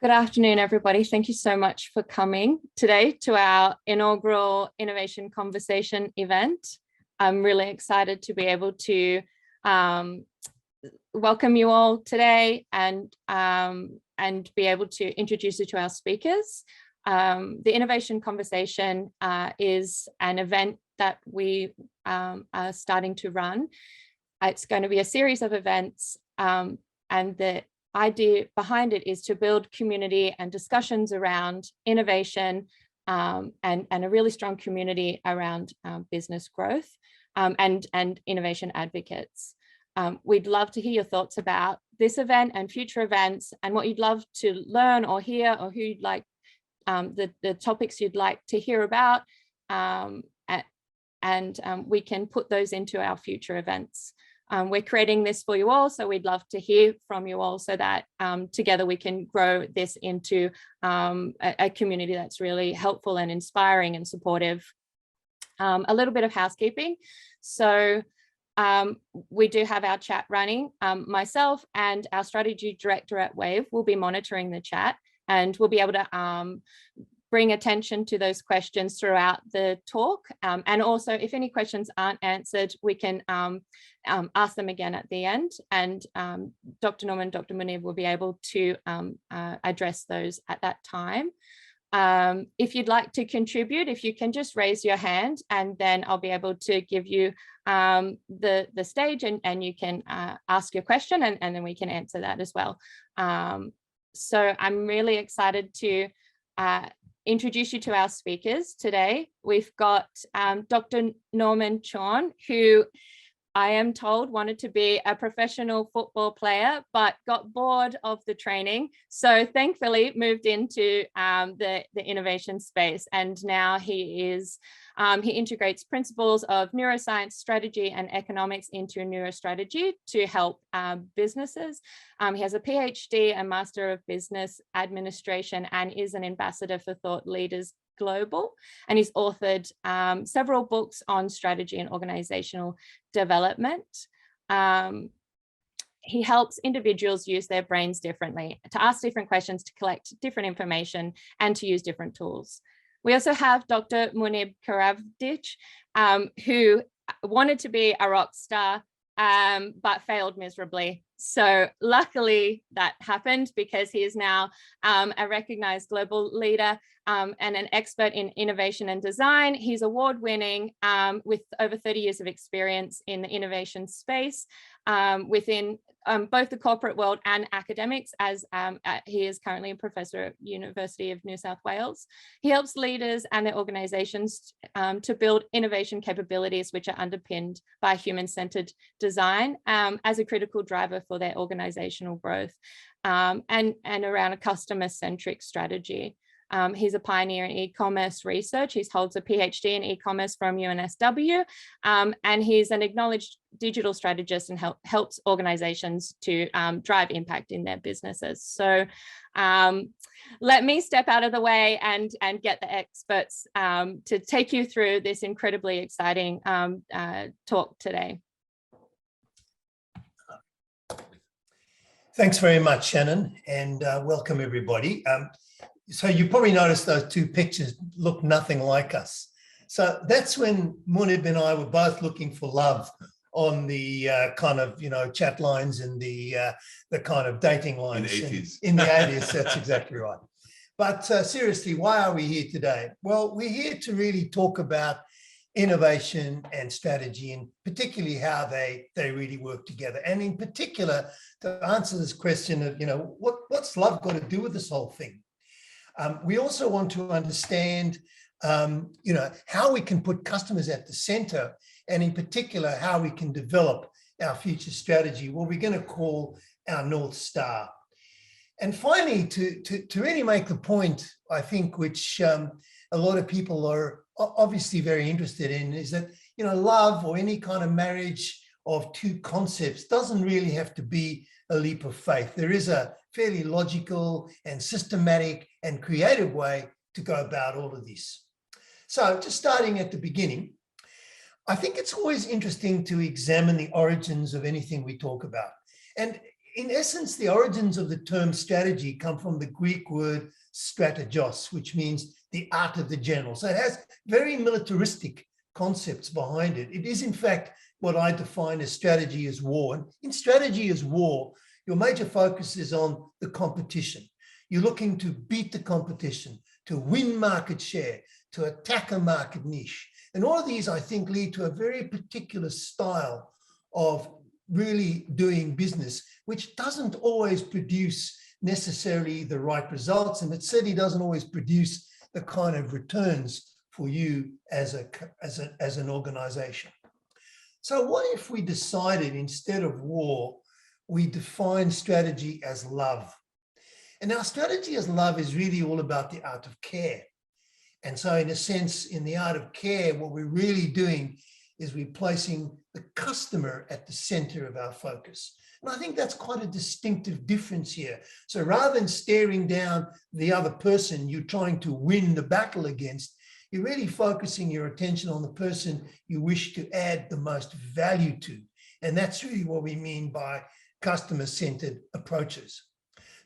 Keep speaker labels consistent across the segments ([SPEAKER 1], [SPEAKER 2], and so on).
[SPEAKER 1] Good afternoon, everybody. Thank you so much for coming today to our inaugural Innovation Conversation event. I'm really excited to be able to welcome you all today and be able to introduce you to our speakers. The Innovation Conversation is an event that we are starting to run. It's going to be a series of events, and the idea behind it is to build community and discussions around innovation, and a really strong community around business growth, and innovation advocates. We'd love to hear your thoughts about this event and future events, and what you'd love to learn or hear, or who you'd like, the topics you'd like to hear about, and we can put those into our future events. We're creating this for you all, so we'd love to hear from you all so that together we can grow this into a community that's really helpful and inspiring and supportive. A little bit of housekeeping. So we do have our chat running. Myself and our strategy director at Wave will be monitoring the chat, and we'll be able to bring attention to those questions throughout the talk. And also, if any questions aren't answered, we can ask them again at the end. And Dr. Norman and Dr. Munib will be able to address those at that time. If you'd like to contribute, if you can just raise your hand, and then I'll be able to give you the stage, and you can ask your question, and then we can answer that as well. So I'm really excited to introduce you to our speakers today. We've got Dr. Norman Chorn, who I am told wanted to be a professional football player, but got bored of the training. So thankfully moved into the innovation space. And now he integrates principles of neuroscience, strategy, and economics into neurostrategy to help businesses. He has a PhD and Master of Business Administration, and is an ambassador for Thought Leaders Global, and he's authored several books on strategy and organizational development. He helps individuals use their brains differently, to ask different questions, to collect different information, and to use different tools. We also have Dr. Munib Karavdic, who wanted to be a rock star, but failed miserably. So luckily that happened, because he is now a recognized global leader and an expert in innovation and design. He's award-winning with over 30 years of experience in the innovation space within both the corporate world and academics, as he is currently a professor at University of New South Wales. He helps leaders and their organizations to build innovation capabilities which are underpinned by human-centered design as a critical driver for their organizational growth, and around a customer-centric strategy. He's a pioneer in e-commerce research. He holds a PhD in e-commerce from UNSW, and he's an acknowledged digital strategist and helps organizations to drive impact in their businesses. So let me step out of the way and get the experts to take you through this incredibly exciting talk today.
[SPEAKER 2] Thanks very much, Shannon, and welcome everybody. So you probably noticed those two pictures look nothing like us. So that's when Munib and I were both looking for love on the kind of, chat lines and the kind of dating lines.
[SPEAKER 3] In the 80s.
[SPEAKER 2] In the 80s, that's exactly right. But seriously, why are we here today? Well, we're here to really talk about innovation and strategy, and particularly how they really work together. And in particular, to answer this question of, what's love got to do with this whole thing? We also want to understand, how we can put customers at the center, and in particular, how we can develop our future strategy, what we're going to call our North Star. And finally, to really make the point, I think, which a lot of people are obviously very interested in, is that, love, or any kind of marriage of two concepts, doesn't really have to be a leap of faith. There is a fairly logical and systematic and creative way to go about all of this. So just starting at the beginning, I think it's always interesting to examine the origins of anything we talk about. And in essence, the origins of the term strategy come from the Greek word strategos, which means the art of the general. So it has very militaristic concepts behind it. It is, in fact, what I define as strategy as war. And in strategy as war, your major focus is on the competition. You're looking to beat the competition, to win market share, to attack a market niche. And all of these, I think, lead to a very particular style of really doing business, which doesn't always produce necessarily the right results. And it certainly doesn't always produce the kind of returns for you as an organization. So what if we decided instead of war, we define strategy as love? And our strategy as love is really all about the art of care. And so in a sense, in the art of care, what we're really doing is we're placing the customer at the center of our focus. And I think that's quite a distinctive difference here. So rather than staring down the other person you're trying to win the battle against, you're really focusing your attention on the person you wish to add the most value to. And that's really what we mean by customer-centered approaches.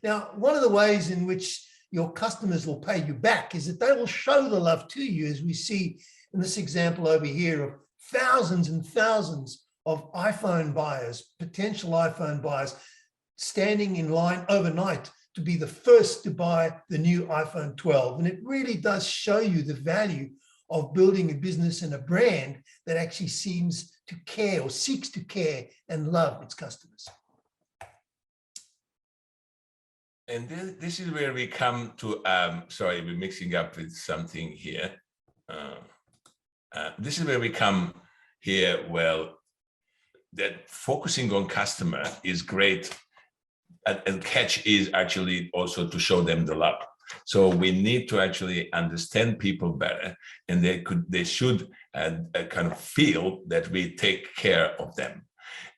[SPEAKER 2] Now, one of the ways in which your customers will pay you back is that they will show the love to you, as we see in this example over here of thousands and thousands of iPhone buyers, potential iPhone buyers, standing in line overnight to be the first to buy the new iPhone 12. And it really does show you the value of building a business and a brand that actually seems to care or seeks to care and love its customers.
[SPEAKER 3] And this is where we come to, sorry, we're mixing up with something here. This is where we come here, well, that focusing on customer is great. And catch is actually also to show them the love. So we need to actually understand people better, and they should kind of feel that we take care of them.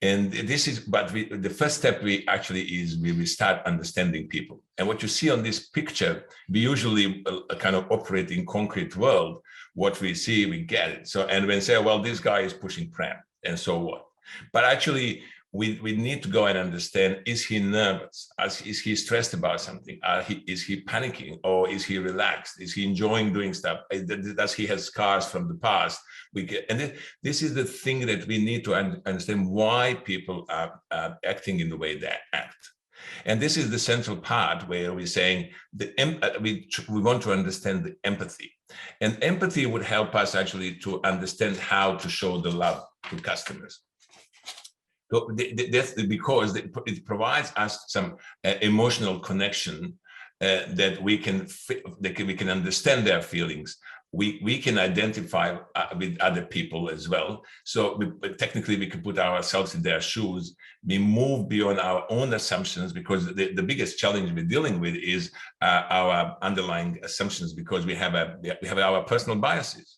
[SPEAKER 3] And this is, but the first step we start understanding people. And what you see on this picture, we usually kind of operate in concrete world. What we see, we get it. So, and when say, well, this guy is pushing pram, and so what? But actually, we need to go and understand, is he nervous? Is he stressed about something? Is he panicking, or is he relaxed? Is he enjoying doing stuff? Does he have scars from the past? This is the thing that we need to understand, why people are acting in the way they act. And this is the central part where we're saying we want to understand the empathy. And empathy would help us actually to understand how to show the love to customers. So that's because it provides us some emotional connection that we can understand their feelings. We can identify with other people as well. So technically we can put ourselves in their shoes. We move beyond our own assumptions, because the biggest challenge we're dealing with is our underlying assumptions, because we have our personal biases.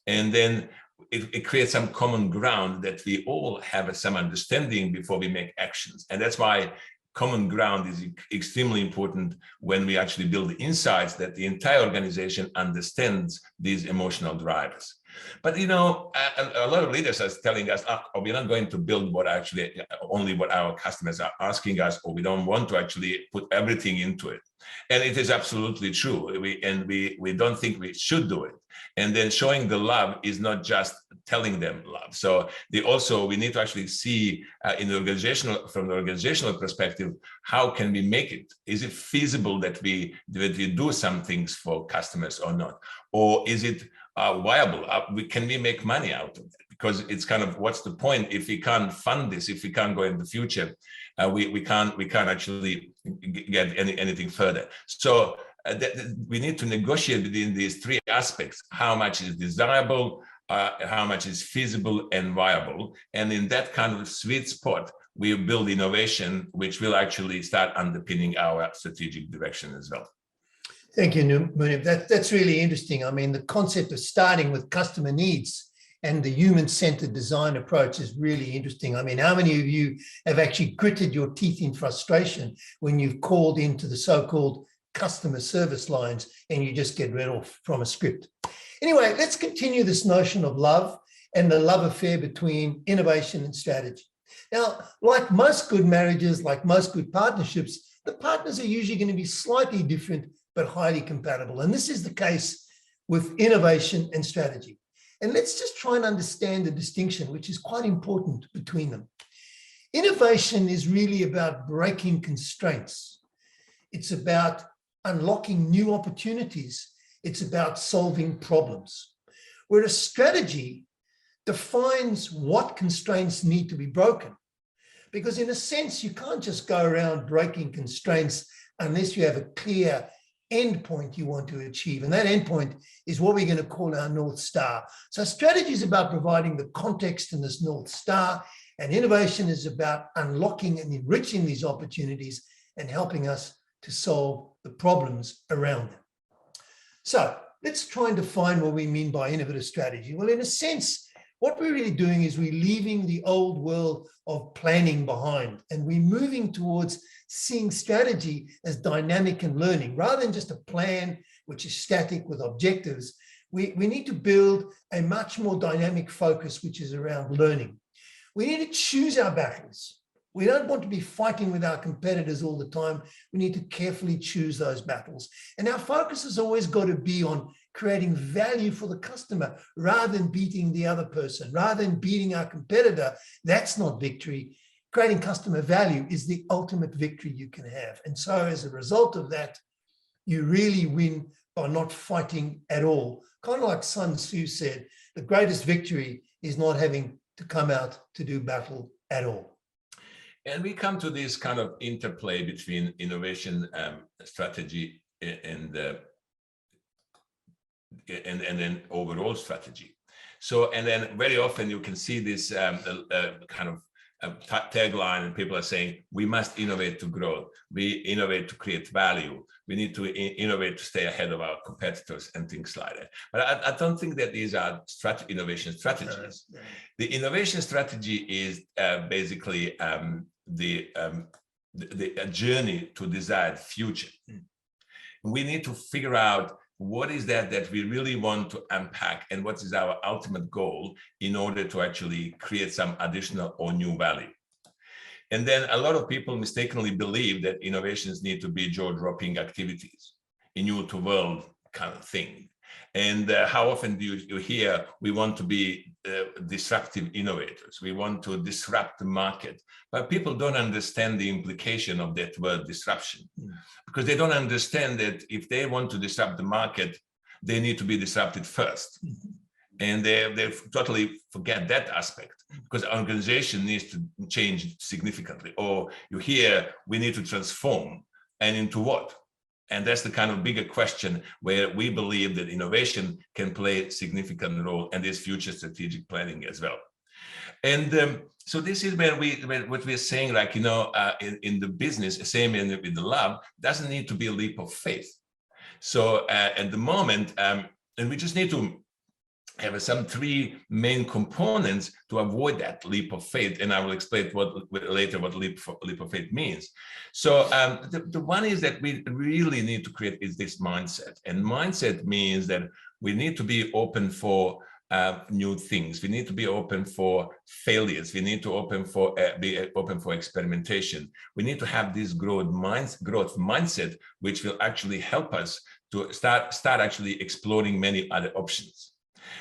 [SPEAKER 3] And then it creates some common ground that we all have some understanding before we make actions. And that's why common ground is extremely important when we actually build the insights that the entire organization understands these emotional drivers. But you know, a lot of leaders are telling us, oh, we're not going to build only what our customers are asking us, or we don't want to actually put everything into it. And it is absolutely true. We don't think we should do it. And then showing the love is not just telling them love. So we need to actually see from the organizational perspective, how can we make it? Is it feasible that we do some things for customers or not? Or is it viable? Can we make money out of it? Because it's kind of, what's the point if we can't fund this, if we can't go in the future, we can't actually get anything further. So we need to negotiate within these three aspects: how much is desirable, how much is feasible and viable. And in that kind of sweet spot, we build innovation, which will actually start underpinning our strategic direction as well.
[SPEAKER 2] Thank you, Munib. That's really interesting. I mean, the concept of starting with customer needs and the human-centered design approach is really interesting. I mean, how many of you have actually gritted your teeth in frustration when you've called into the so-called customer service lines and you just get read off from a script? Anyway, let's continue this notion of love and the love affair between innovation and strategy. Now, like most good marriages, like most good partnerships, the partners are usually going to be slightly different, but highly compatible. And this is the case with innovation and strategy. And let's just try and understand the distinction, which is quite important between them. Innovation is really about breaking constraints. It's about unlocking new opportunities. It's about solving problems. Whereas strategy defines what constraints need to be broken. Because in a sense, you can't just go around breaking constraints unless you have a clear endpoint you want to achieve. And that endpoint is what we're going to call our North Star. So strategy is about providing the context in this North Star, and innovation is about unlocking and enriching these opportunities and helping us to solve the problems around them. So let's try and define what we mean by innovative strategy. Well, in a sense, what we're really doing is we're leaving the old world of planning behind, and we're moving towards seeing strategy as dynamic and learning. Rather than just a plan which is static with objectives, we need to build a much more dynamic focus which is around learning. We need to choose our battles. We don't want to be fighting with our competitors all the time. We need to carefully choose those battles. And our focus has always got to be on creating value for the customer rather than beating the other person, rather than beating our competitor. That's not victory. Creating customer value is the ultimate victory you can have. And so as a result of that, you really win by not fighting at all. Kind of like Sun Tzu said, the greatest victory is not having to come out to do battle at all.
[SPEAKER 3] And we come to this kind of interplay between innovation strategy and then overall strategy. So, and then very often you can see this kind of tagline, and people are saying, we must innovate to grow. We innovate to create value. We need to innovate to stay ahead of our competitors and things like that. But I don't think that these are innovation strategies. The innovation strategy is basically a journey to desired future. We need to figure out what is that we really want to unpack, and what is our ultimate goal in order to actually create some additional or new value. And then a lot of people mistakenly believe that innovations need to be jaw-dropping activities, a new to world kind of thing. And how often do you hear we want to be disruptive innovators? We want to disrupt the market, but people don't understand the implication of that word disruption, because they don't understand that if they want to disrupt the market, they need to be disrupted first. And they totally forget that aspect, because the organization needs to change significantly. Or you hear we need to transform, and into what? And that's the kind of bigger question where we believe that innovation can play a significant role in this future strategic planning as well. And so this is where what we're saying, like, you know, in the business, same in the lab, doesn't need to be a leap of faith. So at the moment, and we just need to have some three main components to avoid that leap of faith, and I will explain later what leap of faith means. So the one is that we really need to create is this mindset, and mindset means that we need to be open for new things. We need to be open for failures. We need to be open for experimentation. We need to have this growth mindset, which will actually help us to start actually exploring many other options.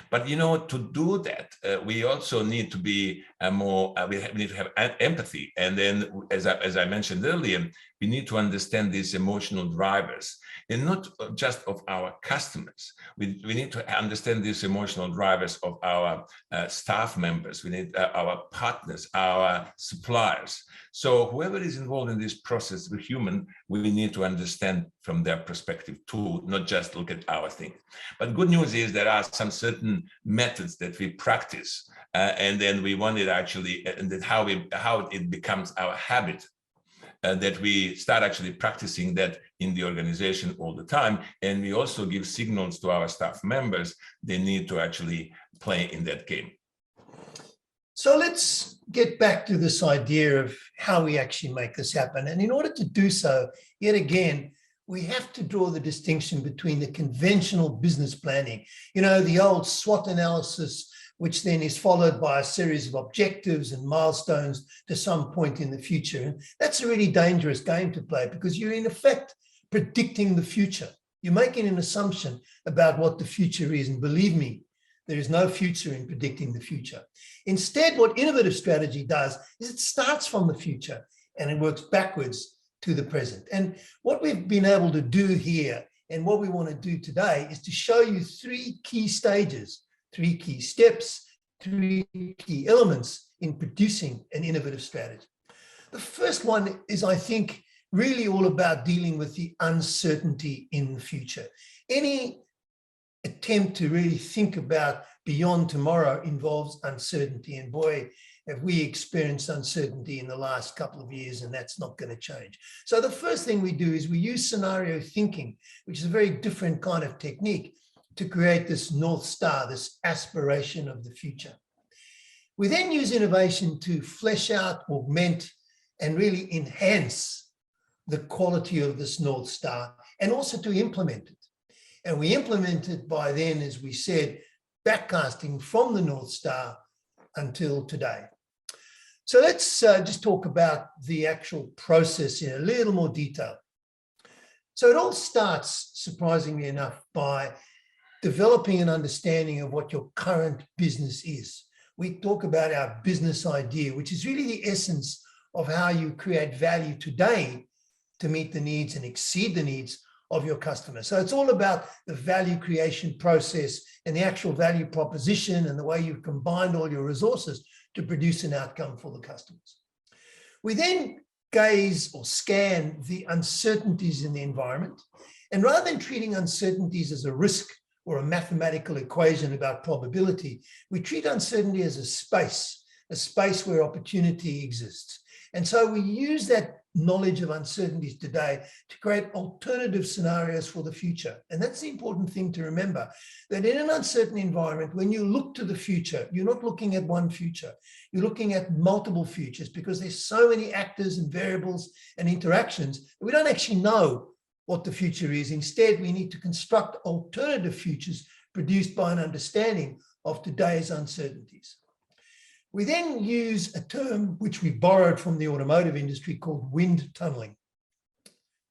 [SPEAKER 3] But, you know, to do that, we also need to be we need to have empathy. And then, as I mentioned earlier, we need to understand these emotional drivers, and not just of our customers. We need to understand these emotional drivers of our staff members. We need our partners, our suppliers. So whoever is involved in this process, we're human, we need to understand from their perspective too, not just look at our thing. But good news is there are some certain methods that we practice, and then we want it actually, and that how it becomes our habit, that we start actually practicing that in the organization all the time. And we also give signals to our staff members they need to actually play in that game.
[SPEAKER 2] So let's get back to this idea of how we actually make this happen. And in order to do so, yet again, we have to draw the distinction between the conventional business planning, you know, the old SWOT analysis which then is followed by a series of objectives and milestones to some point in the future. And that's a really dangerous game to play because you're in effect predicting the future. You're making an assumption about what the future is. And believe me, there is no future in predicting the future. Instead, what innovative strategy does is it starts from the future and it works backwards to the present. And what we've been able to do here and what we want to do today is to show you 3 key stages, 3 key steps, 3 key elements in producing an innovative strategy. The first one is, I think, really all about dealing with the uncertainty in the future. Any attempt to really think about beyond tomorrow involves uncertainty. And boy, have we experienced uncertainty in the last couple of years, and that's not going to change. So the first thing we do is we use scenario thinking, which is a very different kind of technique, to create this North Star, this aspiration of the future. We then use innovation to flesh out, augment, and really enhance the quality of this North Star, and also to implement it. And we implement it by then, as we said, backcasting from the North Star until today. So let's just talk about the actual process in a little more detail. So it all starts, surprisingly enough, by developing an understanding of what your current business is. We talk about our business idea, which is really the essence of how you create value today to meet the needs and exceed the needs of your customers. So it's all about the value creation process and the actual value proposition and the way you've combined all your resources to produce an outcome for the customers. We then gaze or scan the uncertainties in the environment. And rather than treating uncertainties as a risk or a mathematical equation about probability, we treat uncertainty as a space where opportunity exists. And so we use that knowledge of uncertainties today to create alternative scenarios for the future. And that's the important thing to remember, that in an uncertain environment, when you look to the future, you're not looking at one future, you're looking at multiple futures because there's so many actors and variables and interactions that we don't actually know what the future is. Instead, we need to construct alternative futures produced by an understanding of today's uncertainties. We then use a term which we borrowed from the automotive industry called wind tunneling.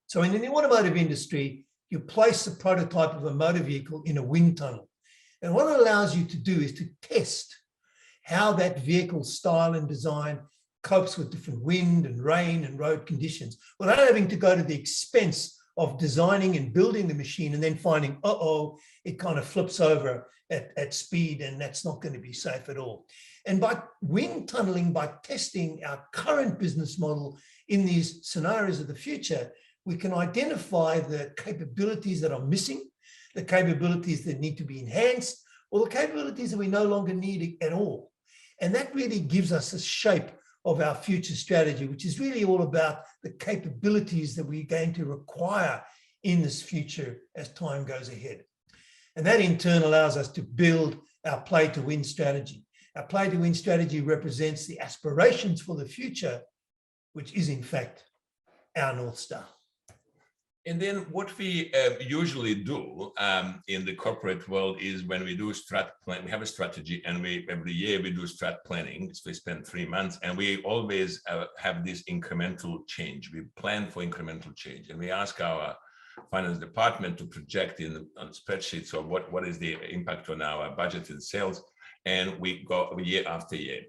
[SPEAKER 2] So in the automotive industry, you place a prototype of a motor vehicle in a wind tunnel. And what it allows you to do is to test how that vehicle's style and design copes with different wind and rain and road conditions, without having to go to the expense of designing and building the machine and then finding, it kind of flips over at speed and that's not going to be safe at all. And by wind tunneling, by testing our current business model in these scenarios of the future, we can identify the capabilities that are missing, the capabilities that need to be enhanced, or the capabilities that we no longer need at all. And that really gives us a shape of our future strategy, which is really all about the capabilities that we're going to require in this future as time goes ahead. And that in turn allows us to build our play to win strategy. Our play to win strategy represents the aspirations for the future, which is in fact our North Star.
[SPEAKER 3] And then what we usually do in the corporate world is when we do strat plan, we have a strategy and every year we do strat planning. So we spend 3 months and we always have this incremental change. We plan for incremental change and we ask our finance department to project on spreadsheets of what is the impact on our budget and sales. And we go year after year.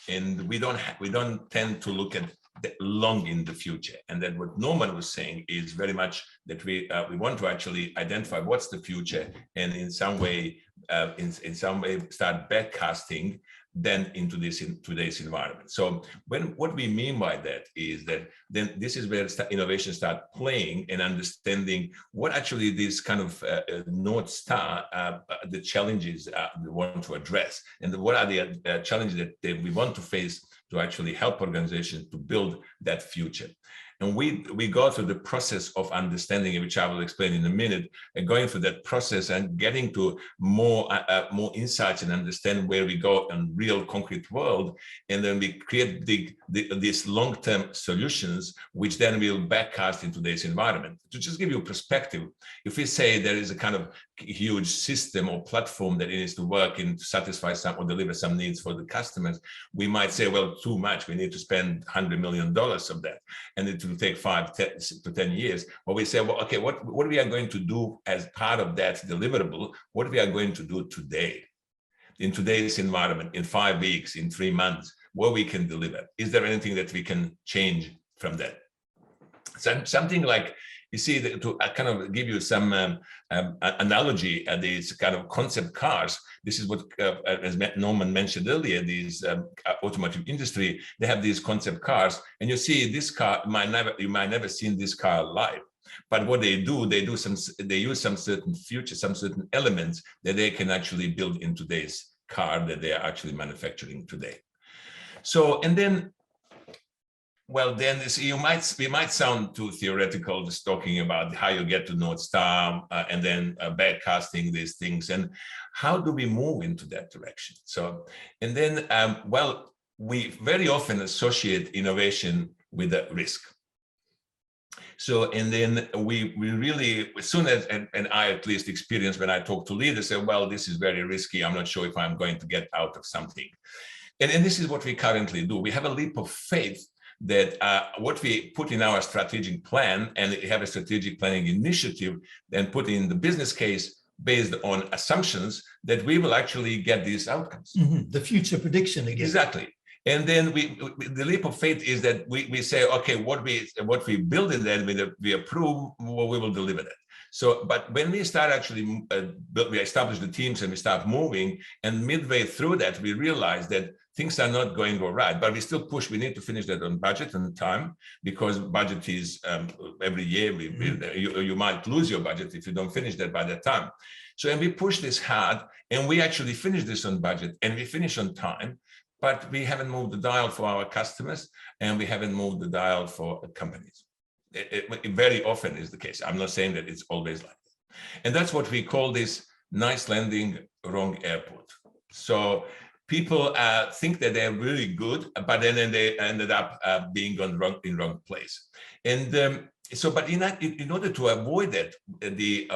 [SPEAKER 3] And we don't tend to look at long in the future. And then what Norman was saying is very much that we want to actually identify what's the future and in some way start backcasting then into today's environment. So what we mean by that is that then this is where innovation start playing and understanding what actually this kind of North Star, the challenges we want to address, and what are the challenges that we want to face to actually help organizations to build that future. And we go through the process of understanding, which I will explain in a minute, and going through that process and getting to more insights and understand where we go in real concrete world. And then we create these long-term solutions, which then will backcast in today's environment. To just give you a perspective, if we say there is a kind of huge system or platform that it needs to work in to satisfy some or deliver some needs for the customers, we might say, well, too much. We need to spend $100 million of that, and it will take 5 to 10 years. But we say, well, okay, what we are going to do as part of that deliverable, what we are going to do today, in today's environment, in 5 weeks, in 3 months, what we can deliver. Is there anything that we can change from that? Something like, you see, to kind of give you some analogy, these kind of concept cars. This is what, as Norman mentioned earlier, these automotive industry, they have these concept cars, and you see this car, you might never seen this car live. But what they use some certain features, some certain elements that they can actually build in today's car that they are actually manufacturing today. So, and then, well, then we might sound too theoretical, just talking about how you get to North Star and then backcasting these things, and how do we move into that direction? So, and then, well, we very often associate innovation with a risk. So, and then we really, as soon as, and I at least experience when I talk to leaders, say, well, this is very risky. I'm not sure if I'm going to get out of something. And this is what we currently do. We have a leap of faith that what we put in our strategic plan, and we have a strategic planning initiative, then put in the business case based on assumptions that we will actually get these outcomes.
[SPEAKER 2] Mm-hmm. The future prediction again.
[SPEAKER 3] Exactly. And then the leap of faith is that we say, okay, what we build in that, we approve, well, we will deliver that. So, but when we start actually, we establish the teams and we start moving, and midway through that, we realize that things are not going all right, but we still push. We need to finish that on budget and time, because budget is every year, you might lose your budget if you don't finish that by that time. So, and we push this hard, and we actually finish this on budget, and we finish on time, but we haven't moved the dial for our customers, and we haven't moved the dial for companies. It very often is the case. I'm not saying that it's always like that. And that's what we call this nice landing, wrong airport. So people think that they're really good, but then they ended up being in wrong place. And so, but in order to avoid that,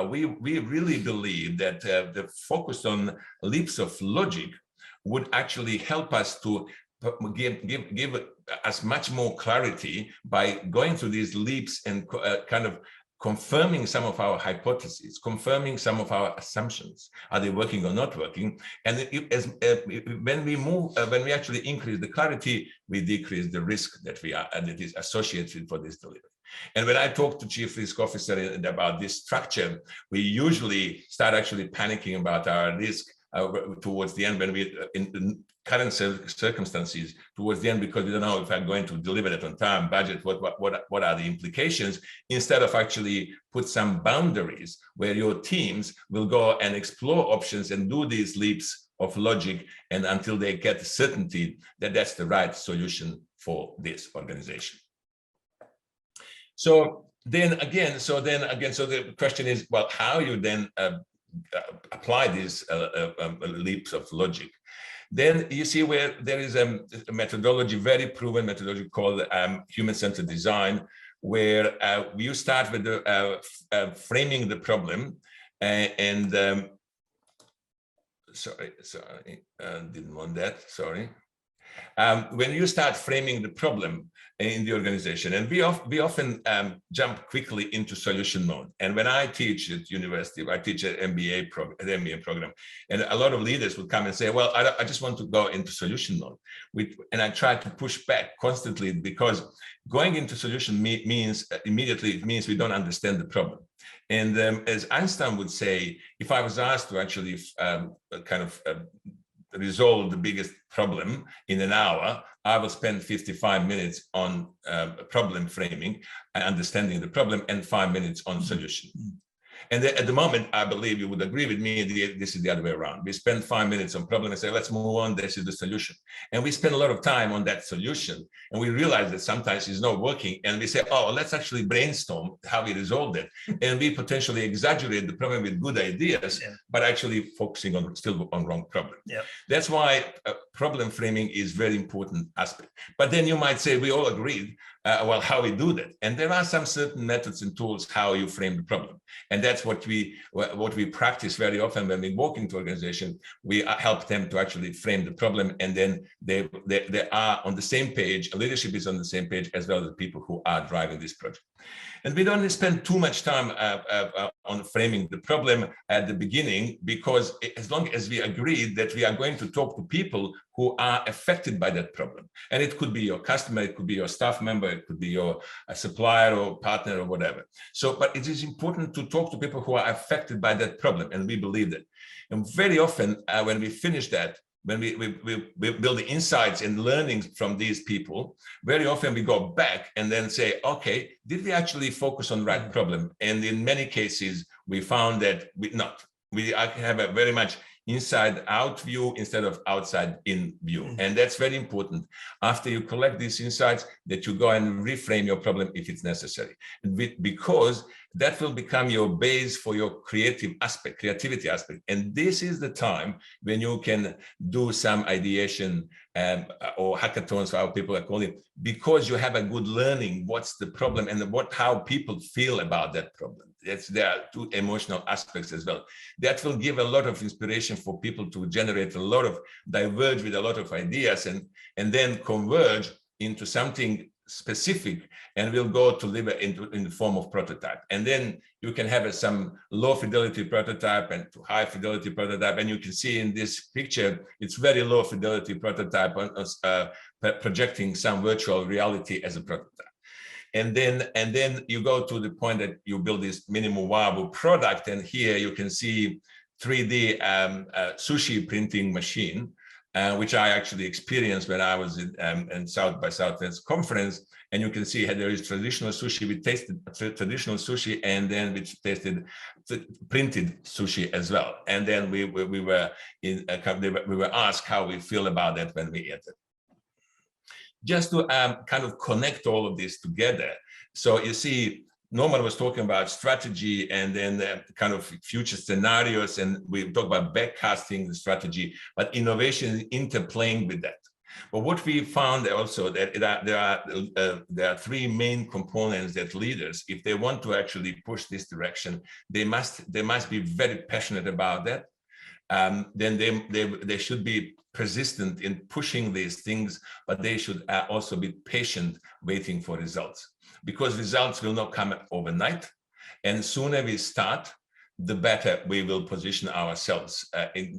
[SPEAKER 3] we really believe that the focus on leaps of logic would actually help us to give us much more clarity by going through these leaps and kind of confirming some of our hypotheses, confirming some of our assumptions. Are they working or not working? And when we actually increase the clarity, we decrease the risk that is associated for this delivery. And when I talk to Chief Risk Officer about this structure, we usually start actually panicking about our risk towards the end, when we in current circumstances towards the end, because we don't know if I'm going to deliver it on time, budget, what are the implications, instead of actually put some boundaries where your teams will go and explore options and do these leaps of logic, and until they get certainty that that's the right solution for this organization. So then again, so the question is, well, how you then apply these leaps of logic? Then you see where there is a methodology, very proven methodology called human-centered design, where you start with the framing the problem, and sorry, didn't want that, sorry. When you start framing the problem in the organization, and we often jump quickly into solution mode. And when I teach at university, I teach an MBA program, and a lot of leaders would come and say, well, I just want to go into solution mode. And I try to push back constantly, because going into solution means we don't understand the problem. And as Einstein would say, if I was asked to actually resolve the biggest problem in an hour, I will spend 55 minutes on problem framing and understanding the problem, and 5 minutes on solution. And at the moment, I believe you would agree with me, this is the other way around. We spend 5 minutes on problem and say, let's move on, this is the solution. And we spend a lot of time on that solution. And we realize that sometimes it's not working. And we say, oh, let's actually brainstorm how we resolve it. And we potentially exaggerate the problem with good ideas, but actually focusing on still on wrong problem. That's why problem framing is very important aspect. But then you might say, we all agreed, well, how we do that. And there are some certain methods and tools how you frame the problem. And that's what we practice very often when we walk into organization. We help them to actually frame the problem, and then they are on the same page. Leadership is on the same page as well as the people who are driving this project. And we don't spend too much time on framing the problem at the beginning, because as long as we agree that we are going to talk to people who are affected by that problem, and it could be your customer, it could be your staff member, it could be your supplier or partner or whatever. So, but it is important to talk to people who are affected by that problem, and we believe that. And very often when we finish that, when we build the insights and learnings from these people, very often we go back and then say, okay, did we actually focus on the right problem? And in many cases, we found that we have a very much inside out view instead of outside in view. And that's very important. After you collect these insights, that you go and reframe your problem if it's necessary. Because that will become your base for your creativity aspect. And this is the time when you can do some ideation or hackathons, how people are calling it, because you have a good learning what's the problem and how people feel about that problem. There are two emotional aspects as well. That will give a lot of inspiration for people to generate diverge with a lot of ideas and then converge into something specific, and will go to deliver in the form of prototype. And then you can have some low fidelity prototype and to high fidelity prototype. And you can see in this picture, it's very low fidelity prototype projecting some virtual reality as a prototype. And then you go to the point that you build this minimum viable product. And here you can see 3D sushi printing machine, which I actually experienced when I was in South by Southwest conference. And you can see how there is traditional sushi. We tasted traditional sushi, and then we tasted printed sushi as well. And then we were asked how we feel about that when we ate it. Just to kind of connect all of this together. So you see, Norman was talking about strategy and then kind of future scenarios, and we talk about backcasting the strategy, but innovation is interplaying with that. But what we found also that there are three main components that leaders, if they want to actually push this direction, they must be very passionate about that. Then they should be persistent in pushing these things, but they should also be patient waiting for results, because results will not come overnight. And sooner we start, the better we will position ourselves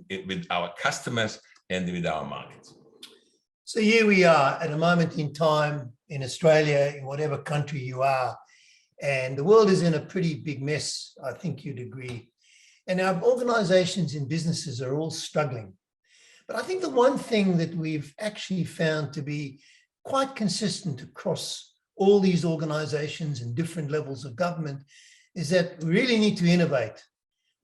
[SPEAKER 3] with our customers and with our markets.
[SPEAKER 2] So here we are at a moment in time in Australia, in whatever country you are, and the world is in a pretty big mess, I think you'd agree. And our organizations and businesses are all struggling. But I think the one thing that we've actually found to be quite consistent across all these organizations and different levels of government is that we really need to innovate.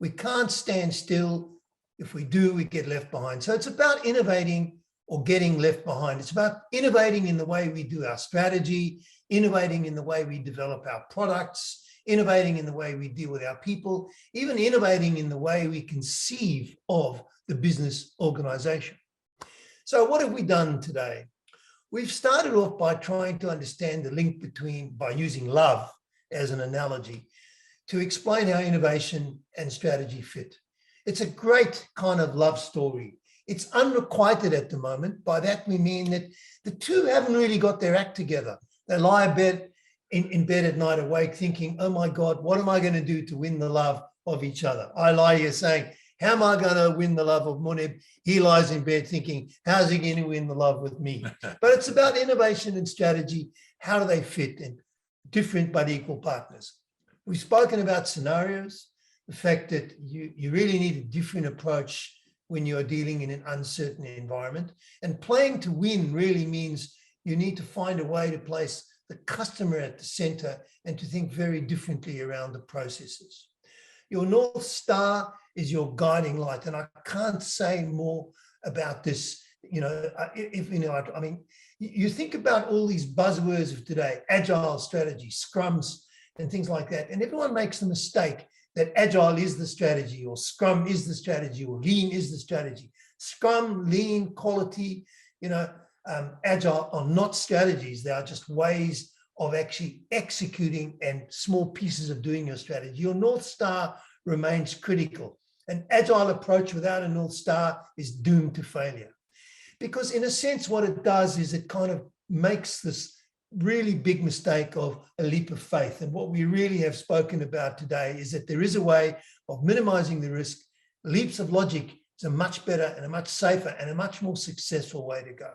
[SPEAKER 2] We can't stand still. If we do, we get left behind. So it's about innovating or getting left behind. It's about innovating in the way we do our strategy, innovating in the way we develop our products, innovating in the way we deal with our people, even innovating in the way we conceive of the business organization. So what have we done today? We've started off by trying to understand the link by using love as an analogy to explain how innovation and strategy fit. It's a great kind of love story. It's unrequited at the moment. By that, we mean that the two haven't really got their act together. They lie in bed at night awake thinking, oh my God, what am I going to do to win the love of each other? I lie here saying, how am I going to win the love of Munib? He lies in bed thinking, how's he going to win the love with me? But it's about innovation and strategy. How do they fit in? Different but equal partners. We've spoken about scenarios, the fact that you really need a different approach when you're dealing in an uncertain environment. And playing to win really means you need to find a way to place the customer at the center and to think very differently around the processes. Your North Star is your guiding light. And I can't say more about this. You know, if you know, I mean, you think about all these buzzwords of today, agile strategy, scrums, and things like that. And everyone makes the mistake that agile is the strategy, or scrum is the strategy, or lean is the strategy. Scrum, lean, quality, you know, agile are not strategies. They are just ways of actually executing and small pieces of doing your strategy. Your North Star remains critical. An agile approach without a North Star is doomed to failure. Because in a sense, what it does is it kind of makes this really big mistake of a leap of faith. And what we really have spoken about today is that there is a way of minimizing the risk. Leaps of logic is a much better and a much safer and a much more successful way to go.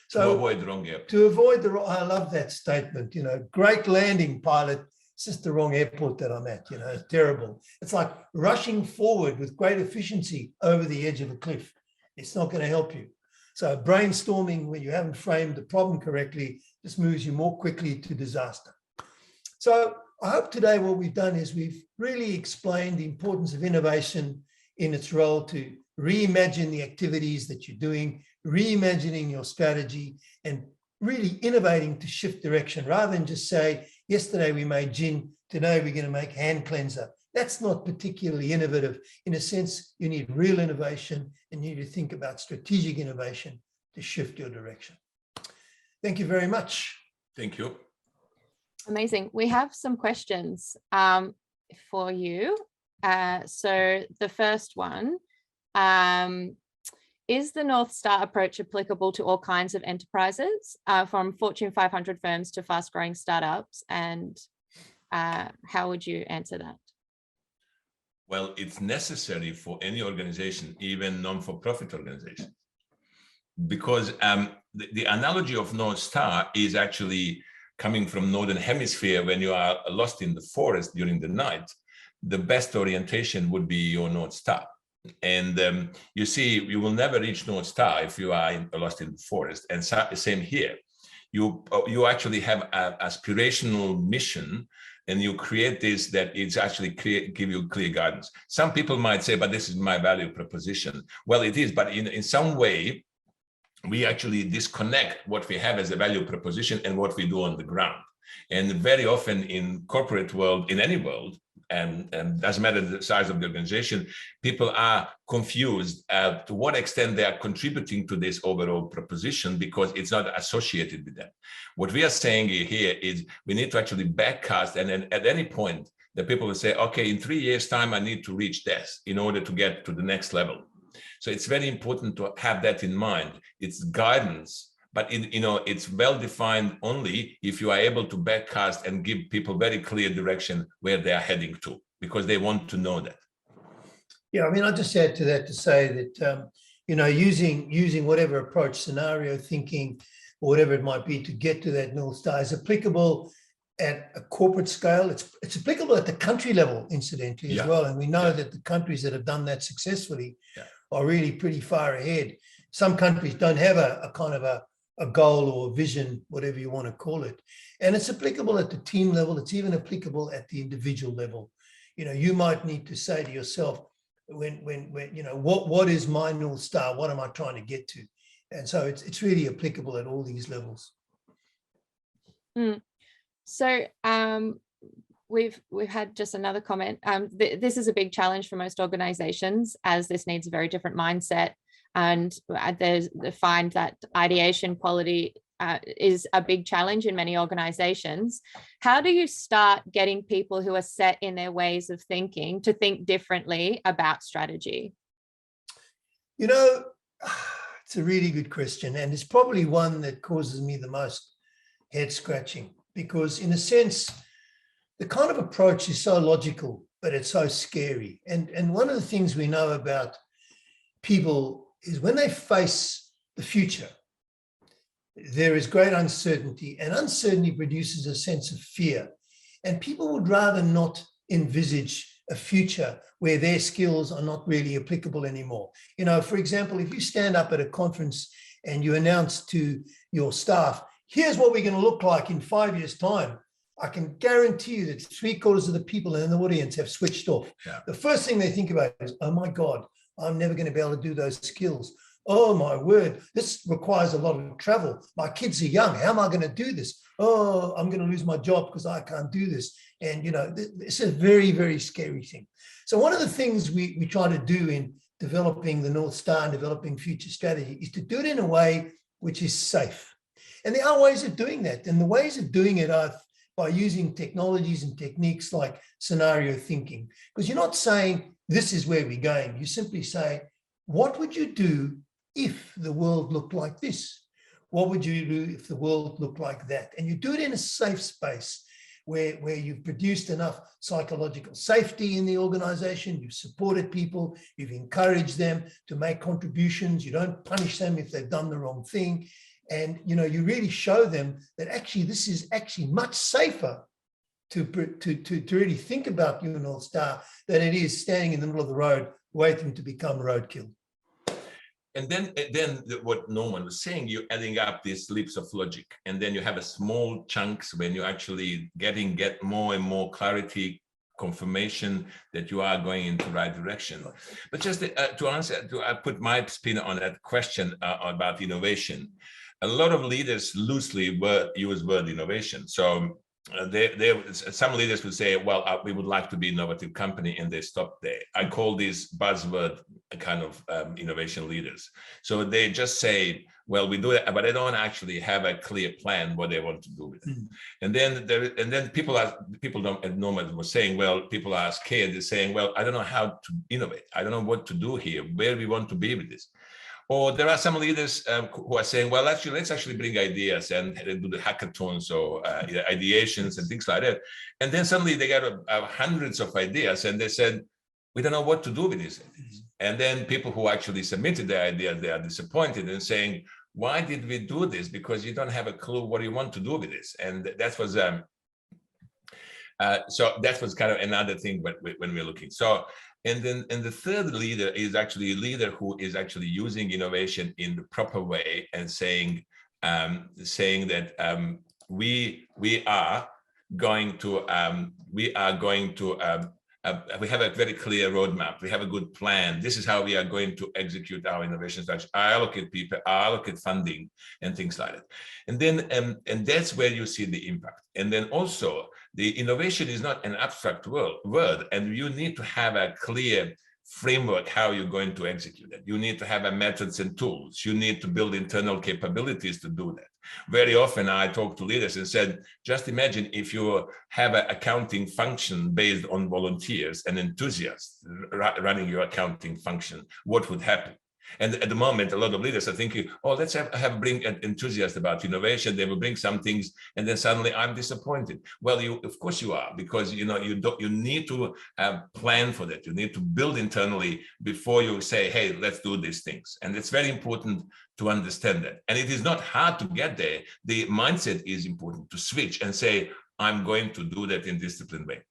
[SPEAKER 2] So
[SPEAKER 3] to avoid the wrong airport.
[SPEAKER 2] To avoid the wrong, I love that statement, you know, great landing, pilot. It's just the wrong airport that I'm at, you know, it's terrible. It's like rushing forward with great efficiency over the edge of a cliff. It's not going to help you. So brainstorming when you haven't framed the problem correctly just moves you more quickly to disaster. So I hope today what we've done is we've really explained the importance of innovation in its role to reimagine the activities that you're doing, reimagining your strategy, and really innovating to shift direction rather than just say, yesterday we made gin, today we're going to make hand cleanser. That's not particularly innovative. In a sense, you need real innovation and you need to think about strategic innovation to shift your direction. Thank you very much.
[SPEAKER 3] Thank you.
[SPEAKER 1] Amazing. We have some questions for you. So the first one, is the North Star approach applicable to all kinds of enterprises, from Fortune 500 firms to fast-growing startups? And how would you answer that?
[SPEAKER 3] Well, it's necessary for any organization, even non-for-profit organization, because the analogy of North Star is actually coming from Northern Hemisphere. When you are lost in the forest during the night, the best orientation would be your North Star. And you see, you will never reach North Star if you are lost in the forest. And same here. You actually have an aspirational mission, and you create this that it's actually give you clear guidance. Some people might say, but this is my value proposition. Well, it is, but in some way, we actually disconnect what we have as a value proposition and what we do on the ground. And very often in corporate world, in any world, and doesn't matter the size of the organization, people are confused to what extent they are contributing to this overall proposition because it's not associated with them. What we are saying here is we need to actually backcast, and then at any point the people will say, okay, in 3 years' time, I need to reach this in order to get to the next level. So it's very important to have that in mind. It's guidance, but it's well defined only if you are able to backcast and give people very clear direction where they are heading to, because they want to know that.
[SPEAKER 2] Yeah, I mean, I'll just add to that to say that, using whatever approach, scenario thinking, or whatever it might be to get to that North Star is applicable at a corporate scale. It's applicable at the country level, incidentally, as well. And we know that the countries that have done that successfully are really pretty far ahead. Some countries don't have a kind of a goal or a vision, whatever you want to call it. And it's applicable at the team level. It's even applicable at the individual level. You might need to say to yourself, what is my North Star? What am I trying to get to? And so it's really applicable at all these levels.
[SPEAKER 1] So we've had just another comment. This is a big challenge for most organizations, as this needs a very different mindset. And they find that ideation quality is a big challenge in many organizations. How do you start getting people who are set in their ways of thinking to think differently about strategy?
[SPEAKER 2] It's a really good question. And it's probably one that causes me the most head scratching, because in a sense, the kind of approach is so logical, but it's so scary. And one of the things we know about people is when they face the future, there is great uncertainty, and uncertainty produces a sense of fear. And people would rather not envisage a future where their skills are not really applicable anymore. For example, if you stand up at a conference and you announce to your staff, here's what we're going to look like in 5 years' time, I can guarantee you that 3/4 of the people in the audience have switched off.
[SPEAKER 3] Yeah.
[SPEAKER 2] The first thing they think about is, oh my God, I'm never going to be able to do those skills. Oh my word, this requires a lot of travel. My kids are young. How am I going to do this? Oh, I'm going to lose my job because I can't do this. And, you know, it's a very, very scary thing. So one of the things we try to do in developing the North Star and developing future strategy is to do it in a way which is safe. And there are ways of doing that. And the ways of doing it are by using technologies and techniques like scenario thinking, because you're not saying this is where we're going. You simply say, what would you do if the world looked like this? What would you do if the world looked like that? And you do it in a safe space where you've produced enough psychological safety in the organization, you've supported people, you've encouraged them to make contributions, you don't punish them if they've done the wrong thing. And, you know, you really show them that actually this is actually much safer to really think about your North Star than it is standing in the middle of the road waiting to become roadkill.
[SPEAKER 3] And then what Norman was saying, you're adding up these leaps of logic, and then you have a small chunks when you actually get more and more clarity, confirmation that you are going in the right direction. But just to answer, I put my spin on that question about innovation. A lot of leaders loosely use word innovation. So some leaders would say, well, we would like to be an innovative company, and they stop there. I call these buzzword kind of innovation leaders. So they just say, well, we do it, but they don't actually have a clear plan what they want to do with it. And then people don't, as Norman was saying, well, people are scared. They're saying, well, I don't know how to innovate. I don't know what to do here, where we want to be with this. Or there are some leaders who are saying, well, actually, let's actually bring ideas and do the hackathons or ideations and things like that. And then suddenly they got hundreds of ideas, and they said, we don't know what to do with these ideas. And then people who actually submitted their ideas, they are disappointed and saying, why did we do this? Because you don't have a clue what you want to do with this. And that was so that was kind of another thing when we're looking. So. And the third leader is actually a leader who is actually using innovation in the proper way and saying that we are going to we have a very clear roadmap. We have a good plan. This is how we are going to execute our innovation strategy. I allocate people, I allocate funding, and things like that. And then and that's where you see the impact. And then also, the innovation is not an abstract word, and you need to have a clear framework how you're going to execute it. You need to have a methods and tools. You need to build internal capabilities to do that. Very often I talk to leaders and said, just imagine if you have an accounting function based on volunteers and enthusiasts running your accounting function, what would happen? And at the moment, a lot of leaders are thinking, oh, let's bring an enthusiast about innovation. They will bring some things, and then suddenly I'm disappointed. Well, of course you are, because you need to plan for that. You need to build internally before you say, hey, let's do these things. And it's very important to understand that. And it is not hard to get there. The mindset is important to switch and say, I'm going to do that in a disciplined way.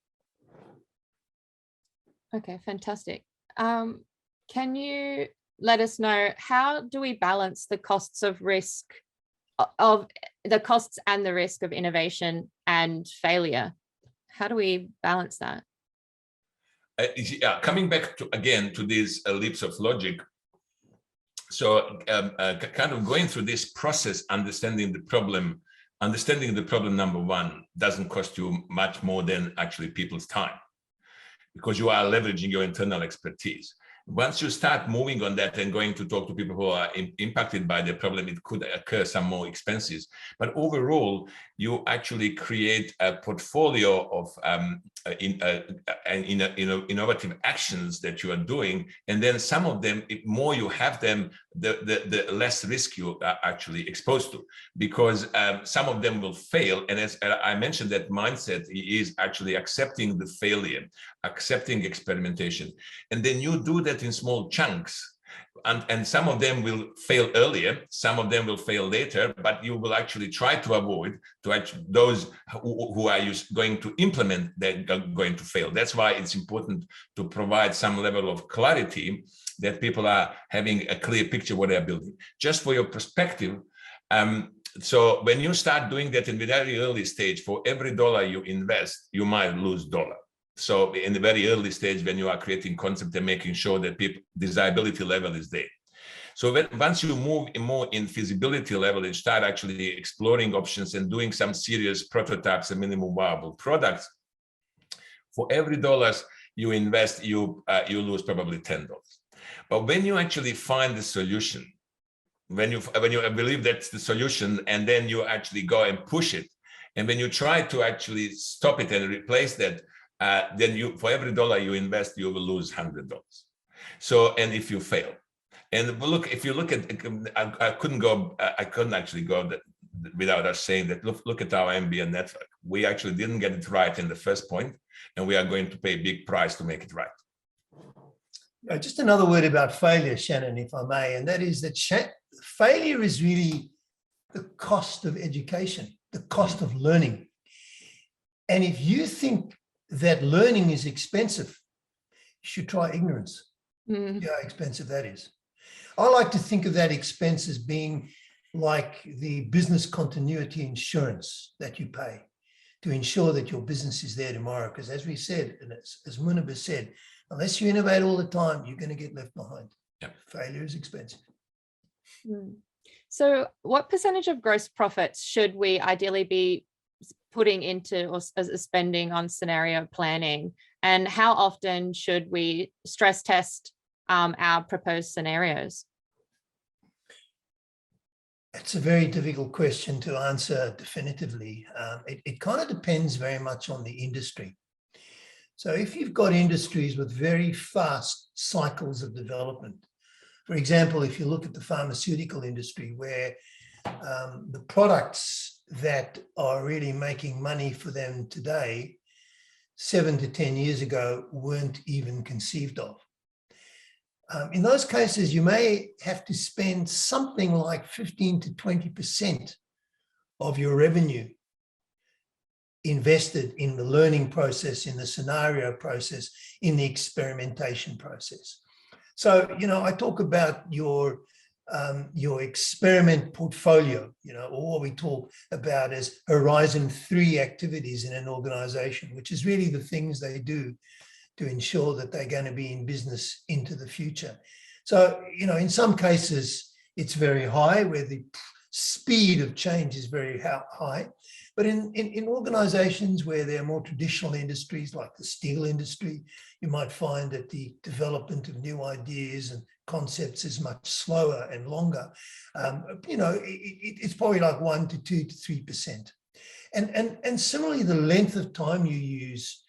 [SPEAKER 1] Okay, fantastic. Can you let us know, how do we balance the costs and the risk of innovation and failure? How do we balance that?
[SPEAKER 3] Coming back to these leaps of logic. So kind of going through this process, understanding the problem number one doesn't cost you much more than actually people's time, because you are leveraging your internal expertise. Once you start moving on that and going to talk to people who are impacted by the problem, it could occur some more expenses. But overall, you actually create a portfolio of innovative actions that you are doing. And then some of them, the more you have them, the less risk you are actually exposed to, because some of them will fail. And as I mentioned, that mindset is actually accepting the failure, accepting experimentation. And then you do that in small chunks. And some of them will fail earlier, some of them will fail later, but you will actually try to avoid those who are going to implement, they're going to fail. That's why it's important to provide some level of clarity, that people are having a clear picture what they're building. Just for your perspective, So when you start doing that in the very early stage, for every dollar you invest, you might lose dollar. So in the very early stage, when you are creating concept and making sure that people desirability level is there. So once you move more in feasibility level and start actually exploring options and doing some serious prototypes and minimum viable products, for every dollars you invest, you lose probably $10. But when you actually find the solution, when you believe that's the solution, and then you actually go and push it, and when you try to actually stop it and replace that, then you, for every dollar you invest, you will lose $100. So, and if you fail, and look, if you look at, I couldn't actually go without us saying that. Look at our MBA network. We actually didn't get it right in the first point, and we are going to pay a big price to make it right.
[SPEAKER 2] Just another word about failure, Shannon, if I may, and that is that failure is really the cost of education, the cost of learning. And if you think that learning is expensive, you should try ignorance. See how expensive that is. I like to think of that expense as being like the business continuity insurance that you pay to ensure that your business is there tomorrow. Because as we said, and as Munibus said, unless you innovate all the time, you're going to get left behind.
[SPEAKER 3] Yep.
[SPEAKER 2] Failure is expensive.
[SPEAKER 1] So what percentage of gross profits should we ideally be putting into or as spending on scenario planning? And how often should we stress test our proposed scenarios?
[SPEAKER 2] It's a very difficult question to answer definitively. It kind of depends very much on the industry. So if you've got industries with very fast cycles of development, for example, if you look at the pharmaceutical industry, where the products that are really making money for them today, 7 to 10 years ago, weren't even conceived of. In those cases, you may have to spend something like 15 to 20% of your revenue invested in the learning process, in the scenario process, in the experimentation process. So, I talk about your experiment portfolio, or what we talk about as Horizon 3 activities in an organization, which is really the things they do to ensure that they're going to be in business into the future. So, in some cases, it's very high, where the speed of change is very high. But in organizations where there are more traditional industries like the steel industry, you might find that the development of new ideas and concepts is much slower and longer. It's probably like 1 to 2 to 3%. And similarly, the length of time you use,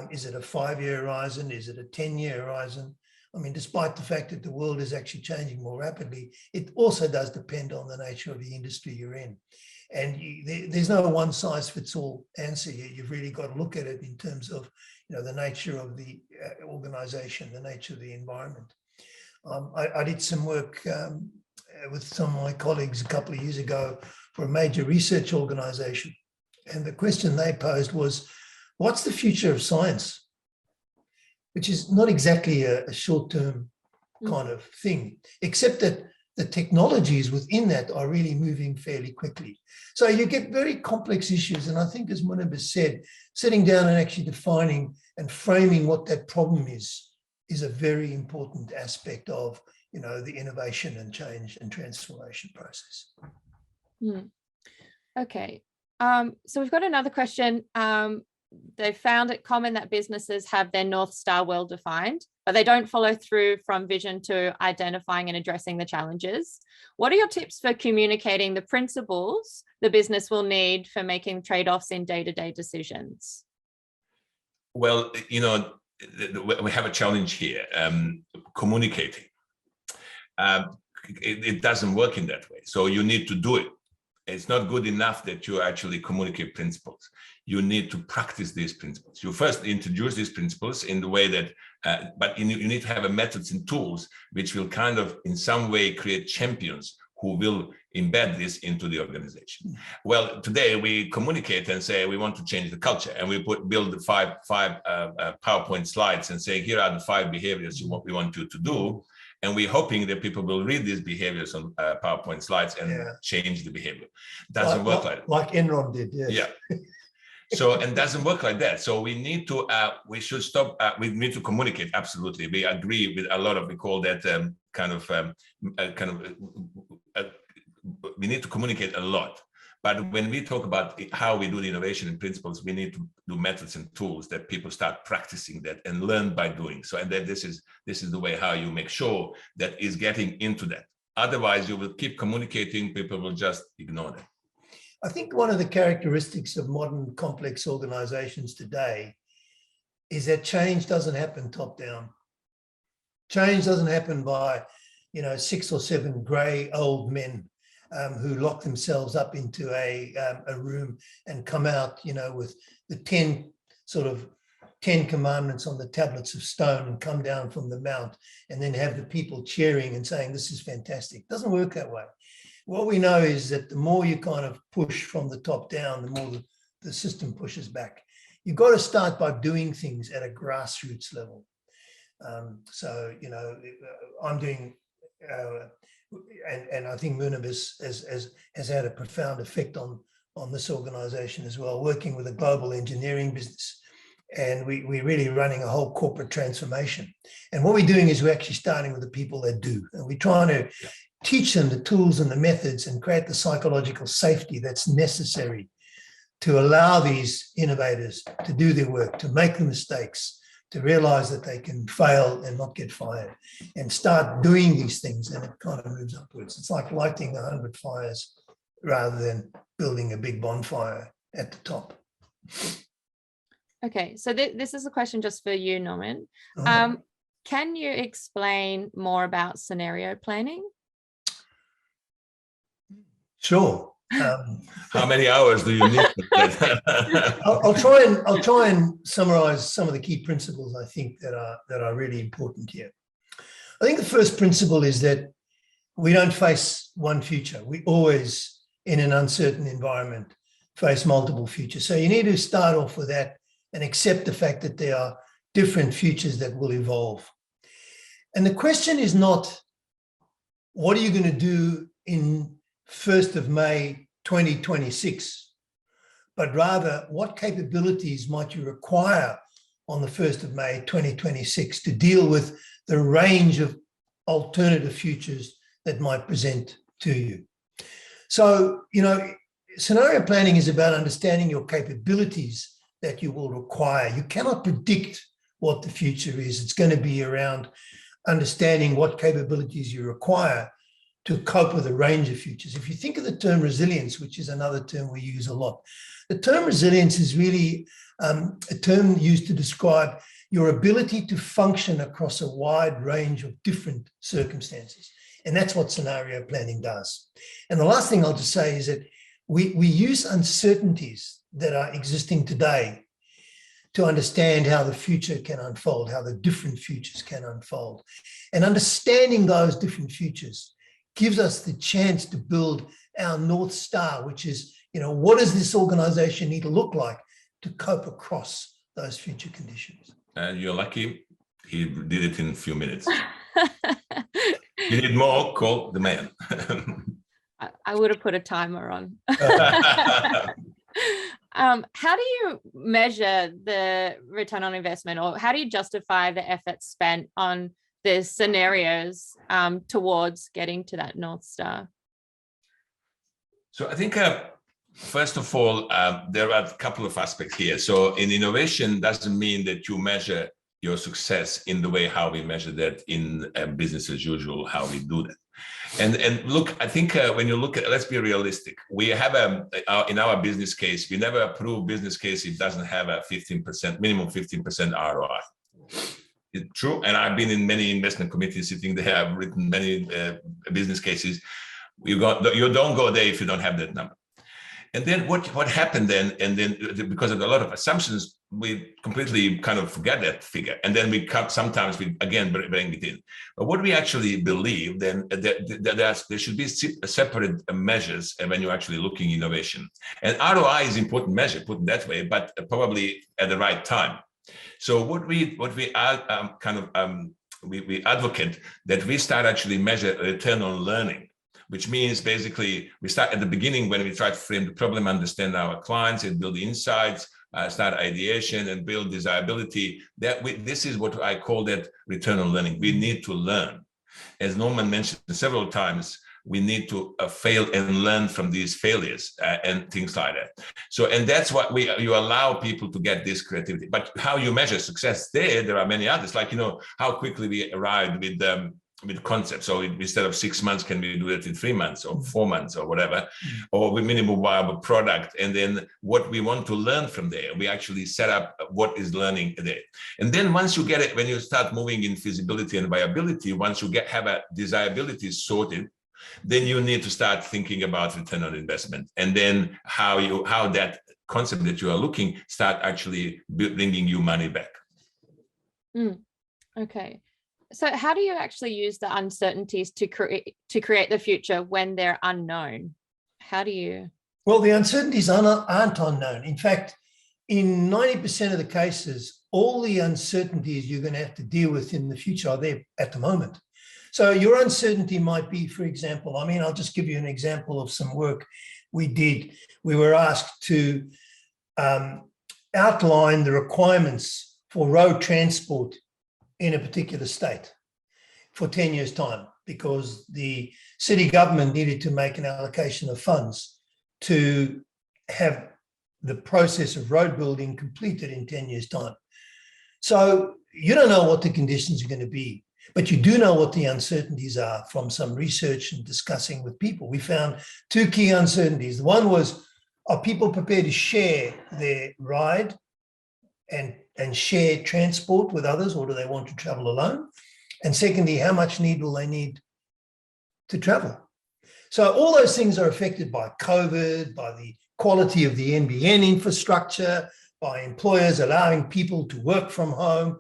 [SPEAKER 2] is it a 5-year horizon? Is it a 10-year horizon? I mean, despite the fact that the world is actually changing more rapidly, it also does depend on the nature of the industry you're in. And there's no one size fits all answer. You've really got to look at it in terms of, the nature of the organization, the nature of the environment. I did some work with some of my colleagues a couple of years ago for a major research organization. And the question they posed was, what's the future of science? Which is not exactly a short-term kind of thing, except that the technologies within that are really moving fairly quickly. So you get very complex issues. And I think, as Munibus said, sitting down and actually defining and framing what that problem is a very important aspect of, the innovation and change and transformation process.
[SPEAKER 1] Okay. So we've got another question. They found it common that businesses have their North Star well defined, but they don't follow through from vision to identifying and addressing the challenges. What are your tips for communicating the principles the business will need for making trade-offs in day-to-day decisions?
[SPEAKER 3] Well, we have a challenge here, communicating. It doesn't work in that way. So you need to do it. It's not good enough that you actually communicate principles. You need to practice these principles. You first introduce these principles in the way that, but you need to have methods and tools which will kind of in some way create champions who will embed this into the organization. Well, today we communicate and say we want to change the culture, and we build the five PowerPoint slides and say here are the 5 behaviors we want you to do, And we're hoping that people will read these behaviors on PowerPoint slides and change the behavior. Doesn't work like that.
[SPEAKER 2] Like Enron did, yes.
[SPEAKER 3] Yeah. So, and doesn't work like that. So we need to, we should stop, we need to communicate, absolutely. We agree with a lot of, we call that we need to communicate a lot. But when we talk about how we do the innovation and principles, we need to do methods and tools that people start practicing that and learn by doing. So, and then this is the way how you make sure that is getting into that. Otherwise, you will keep communicating, people will just ignore that.
[SPEAKER 2] I think one of the characteristics of modern complex organizations today is that change doesn't happen top down. Change doesn't happen by, 6 or 7 gray old men who lock themselves up into a room and come out, with the 10 commandments on the tablets of stone and come down from the mount and then have the people cheering and saying, this is fantastic. It doesn't work that way. What we know is that the more you kind of push from the top down, the more the system pushes back. You've got to start by doing things at a grassroots level. I'm doing, and I think Munib has had a profound effect on this organization as well, working with a global engineering business. And we're really running a whole corporate transformation. And what we're doing is we're actually starting with the people that do. And we're trying to teach them the tools and the methods and create the psychological safety that's necessary to allow these innovators to do their work, to make the mistakes, to realize that they can fail and not get fired, and start doing these things, and it kind of moves upwards. It's like lighting 100 fires rather than building a big bonfire at the top.
[SPEAKER 1] Okay, so this is a question just for you, Norman. Can you explain more about scenario planning?
[SPEAKER 2] Sure.
[SPEAKER 3] How many hours do you need?
[SPEAKER 2] I'll try and summarize some of the key principles I think that are really important here. I think the first principle is that we don't face one future. We always, in an uncertain environment, face multiple futures. So you need to start off with that and accept the fact that there are different futures that will evolve. And the question is not, what are you going to do in 1st of May 2026, but rather what capabilities might you require on the 1st of May 2026 to deal with the range of alternative futures that might present to you. So, scenario planning is about understanding your capabilities that you will require. You cannot predict what the future is. It's going to be around understanding what capabilities you require to cope with a range of futures. If you think of the term resilience, which is another term we use a lot, the term resilience is really a term used to describe your ability to function across a wide range of different circumstances. And that's what scenario planning does. And the last thing I'll just say is that we use uncertainties that are existing today to understand how the future can unfold, how the different futures can unfold. And understanding those different futures gives us the chance to build our North Star, which is, what does this organization need to look like to cope across those future conditions? And
[SPEAKER 3] you're lucky he did it in a few minutes. You need more, call the man.
[SPEAKER 1] I would have put a timer on. How do you measure the return on investment, or how do you justify the effort spent on the scenarios towards getting to that North Star?
[SPEAKER 3] So I think, first of all, there are a couple of aspects here. So in innovation doesn't mean that you measure your success in the way how we measure that in business as usual, how we do that. And look, I think when you look at, let's be realistic. We have in our business case, we never approve business case if it doesn't have a 15%, minimum 15% ROI. It's true. And I've been in many investment committees sitting there, I've written many business cases. You don't go there if you don't have that number. And then what happened then, and then because of a lot of assumptions, we completely kind of forget that figure. And then sometimes we again bring it in. But what we actually believe then, there should be separate measures when you're actually looking innovation. And ROI is an important measure, put it that way, but probably at the right time. So what we are kind of we advocate that we start actually measure return on learning, which means basically we start at the beginning when we try to frame the problem, understand our clients and build insights, start ideation and build desirability. This is what I call that return on learning. We need to learn. As Norman mentioned several times, we need to fail and learn from these failures and things like that. So, and that's what you allow people to get this creativity. But how you measure success there are many others, like, how quickly we arrived with concepts. So instead of 6 months, can we do it in 3 months or 4 months or whatever, or with minimum viable product? And then what we want to learn from there, we actually set up what is learning there. And then once you get it, when you start moving in feasibility and viability, once you have a desirability sorted, then you need to start thinking about return on investment, and then how that concept that you are looking start actually bringing you money back.
[SPEAKER 1] Okay. So how do you actually use the uncertainties to create the future when they're unknown? How do you?
[SPEAKER 2] Well, the uncertainties aren't unknown. In fact, in 90% of the cases, all the uncertainties you're going to have to deal with in the future are there at the moment. So your uncertainty might be, for example, I'll just give you an example of some work we did. We were asked to outline the requirements for road transport in a particular state for 10 years' time, because the city government needed to make an allocation of funds to have the process of road building completed in 10 years' time. So you don't know what the conditions are going to be, but you do know what the uncertainties are from some research and discussing with people. We found two key uncertainties. One was, are people prepared to share their ride and share transport with others, or do they want to travel alone? And secondly, how much will they need to travel? So all those things are affected by COVID, by the quality of the NBN infrastructure, by employers allowing people to work from home,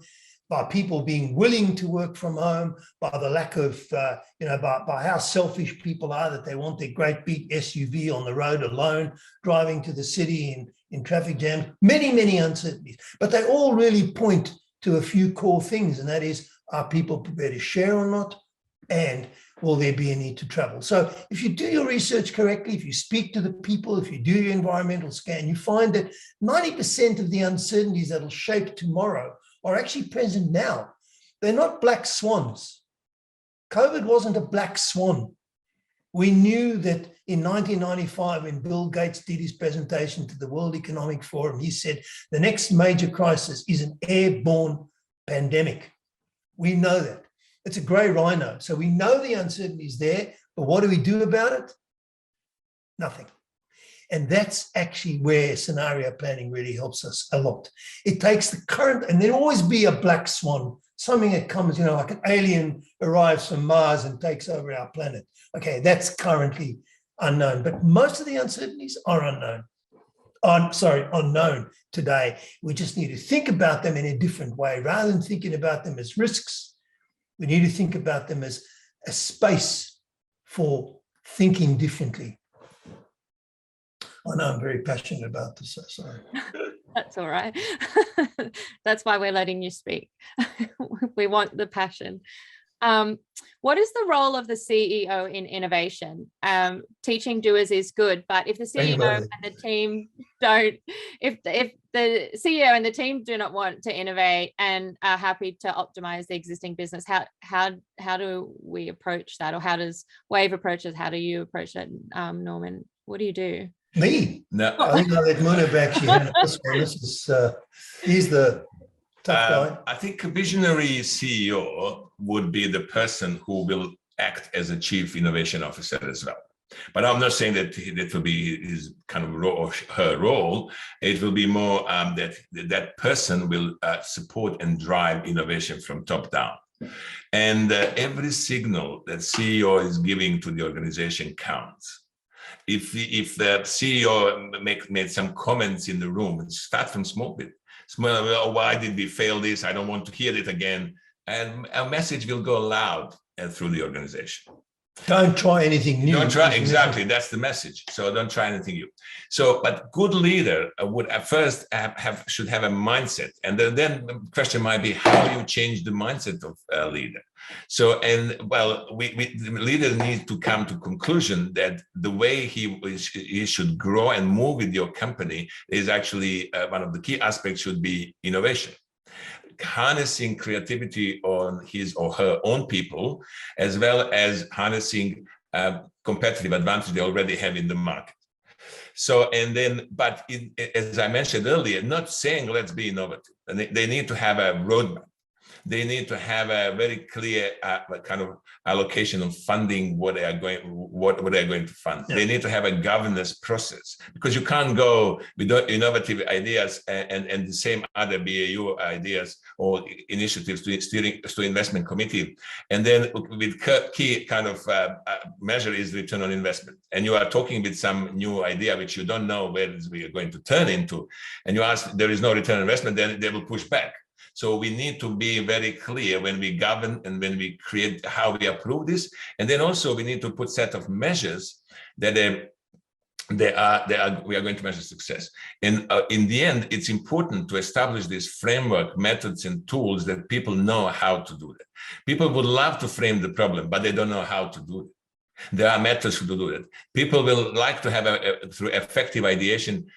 [SPEAKER 2] by people being willing to work from home, by the lack of, by how selfish people are that they want their great big SUV on the road alone, driving to the city in traffic jams, many, many uncertainties. But they all really point to a few core things, and that is, are people prepared to share or not? And will there be a need to travel? So if you do your research correctly, if you speak to the people, if you do your environmental scan, you find that 90% of the uncertainties that will shape tomorrow are actually present now. They're not black swans. COVID wasn't a black swan. We knew that in 1995, when Bill Gates did his presentation to the World Economic Forum, he said, the next major crisis is an airborne pandemic. We know that. It's a grey rhino. So we know the uncertainty is there, but what do we do about it? Nothing. And that's actually where scenario planning really helps us a lot. It takes the current, and there'll always be a black swan, something that comes, like an alien arrives from Mars and takes over our planet. Okay, that's currently unknown, but most of the uncertainties are unknown today. We just need to think about them in a different way. Rather than thinking about them as risks, we need to think about them as a space for thinking differently. I know I'm very passionate about this, so sorry.
[SPEAKER 1] That's all right. That's why we're letting you speak. We want the passion. What is the role of the CEO in innovation? Teaching doers is good, but if the CEO and the team don't, if the CEO and the team do not want to innovate and are happy to optimize the existing business, how do we approach that, or how does Wave approach it? How do you approach it, Norman? What do you do?
[SPEAKER 2] Me?
[SPEAKER 3] No.
[SPEAKER 2] I think I'll let Munib actually handle this one. He's the tough guy.
[SPEAKER 3] I think a visionary CEO would be the person who will act as a chief innovation officer as well. But I'm not saying that that will be his kind of role or her role. It will be more that person will support and drive innovation from top down. And every signal that CEO is giving to the organization counts. If the CEO made some comments in the room, start from small bit. Well, why did we fail this? I don't want to hear it again. And a message will go loud through the organization.
[SPEAKER 2] Don't try anything new.
[SPEAKER 3] Don't try, exactly. That's the message. So don't try anything new. So, but good leader would at first should have a mindset, and then the question might be how you change the mindset of a leader. So, and well, the leader needs to come to conclusion that the way he should grow and move with your company is actually one of the key aspects should be innovation. Harnessing creativity on his or her own people, as well as harnessing competitive advantage they already have in the market. So, and then, but as I mentioned earlier, not saying let's be innovative. And they need to have a roadmap. They need to have a very clear kind of allocation of funding what they are going to fund. Yeah. They need to have a governance process, because you can't go with innovative ideas and the same other BAU ideas or initiatives to investment committee, and then with key kind of measure is return on investment. And you are talking with some new idea which you don't know where we are going to turn into, and you ask there is no return on investment, then they will push back. So we need to be very clear when we govern and when we create how we approve this. And then also we need to put set of measures that we are going to measure success. And in the end, it's important to establish this framework, methods and tools that people know how to do that. People would love to frame the problem, but they don't know how to do it. There are methods to do that. People will like to have through effective ideation,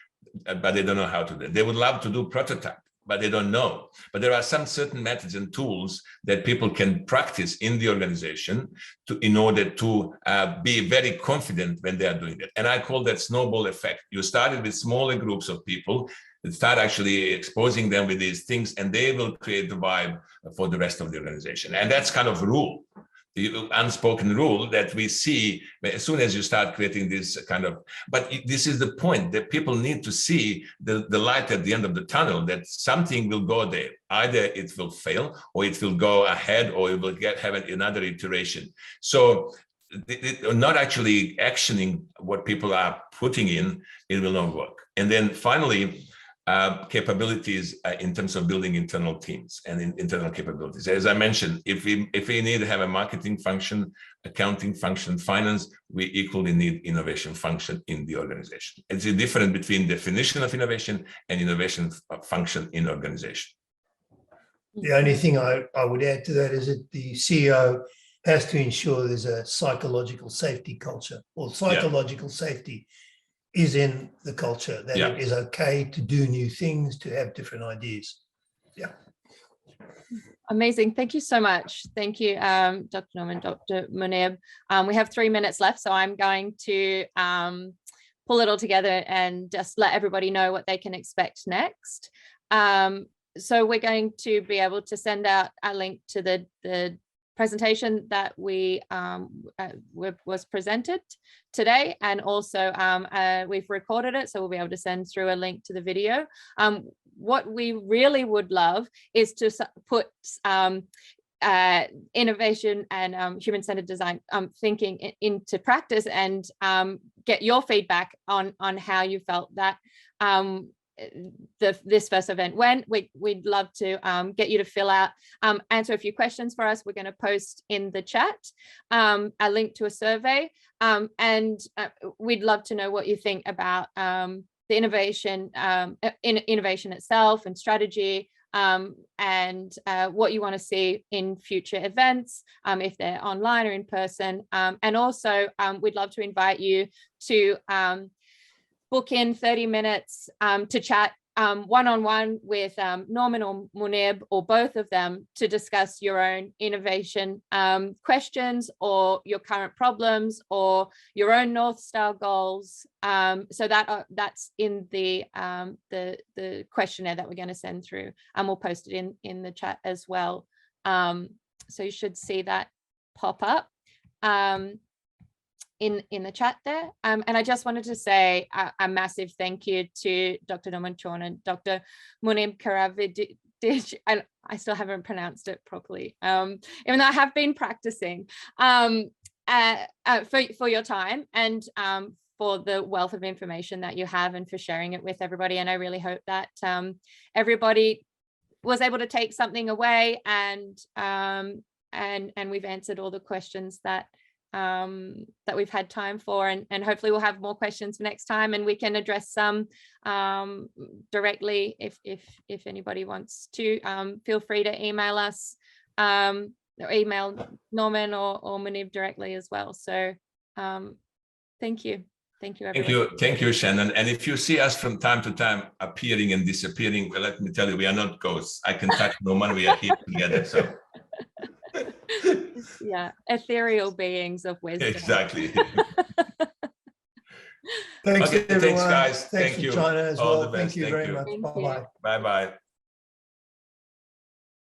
[SPEAKER 3] but they don't know how to do it. They would love to do prototype, but they don't know. But there are some certain methods and tools that people can practice in the organization in order to be very confident when they are doing it. And I call that snowball effect. You started with smaller groups of people that start actually exposing them with these things, and they will create the vibe for the rest of the organization. And that's kind of a rule. The unspoken rule that we see as soon as you start creating this kind of, but this is the point that people need to see the light at the end of the tunnel, that something will go there. Either it will fail or it will go ahead or it will have another iteration. So not actually actioning what people are putting in, it will not work. And then finally, capabilities in terms of building internal teams and internal capabilities. As I mentioned, if we need to have a marketing function, accounting function, finance, we equally need innovation function in the organization. It's a difference between definition of innovation and innovation function in organization.
[SPEAKER 2] The only thing I would add to that is that the CEO has to ensure there's a psychological safety culture, or psychological safety is in the culture, that it is okay to do new things, to have different ideas. Yeah.
[SPEAKER 1] Amazing. Thank you so much. Thank you, Dr. Norman, Dr. Munib. We have 3 minutes left, so I'm going to pull it all together and just let everybody know what they can expect next. So we're going to be able to send out a link to the presentation that was presented today, and also we've recorded it, so we'll be able to send through a link to the video. What we really would love is to put innovation and human-centered design thinking into practice, and get your feedback on how you felt that this first event went. We'd love to get you to fill out, answer a few questions for us. We're going to post in the chat a link to a survey, and we'd love to know what you think about the innovation itself and strategy, and what you want to see in future events, if they're online or in person. And also we'd love to invite you to book in 30 minutes to chat one-on-one with Norman or Munib, or both of them, to discuss your own innovation questions, or your current problems, or your own North Star goals. So that's in the questionnaire that we're going to send through, and we'll post it in the chat as well. So you should see that pop up in the chat there. And I just wanted to say a massive thank you to Dr. Norman Chorn and Dr. Munib Karavidij, and I still haven't pronounced it properly, even though I have been practicing, for your time, and for the wealth of information that you have, and for sharing it with everybody. And I really hope that everybody was able to take something away, and we've answered all the questions that that we've had time for, and hopefully we'll have more questions next time, and we can address some directly if anybody wants to. Feel free to email us or email Norman or Munib directly as well. So thank you everyone.
[SPEAKER 3] Thank you, Shannon. And if you see us from time to time appearing and disappearing, well, let me tell you, we are not ghosts. I can touch Norman. We are here together. So
[SPEAKER 1] yeah, ethereal beings of wisdom.
[SPEAKER 3] exactly.
[SPEAKER 2] Thanks,
[SPEAKER 3] Okay,
[SPEAKER 2] everyone.
[SPEAKER 3] thanks, guys.
[SPEAKER 2] Thanks
[SPEAKER 3] Thank
[SPEAKER 2] for
[SPEAKER 3] you.
[SPEAKER 2] joining as
[SPEAKER 3] All
[SPEAKER 2] well.
[SPEAKER 3] the best.
[SPEAKER 2] Thank you very much.
[SPEAKER 1] Thank you.
[SPEAKER 2] Bye-bye.
[SPEAKER 3] Bye-bye.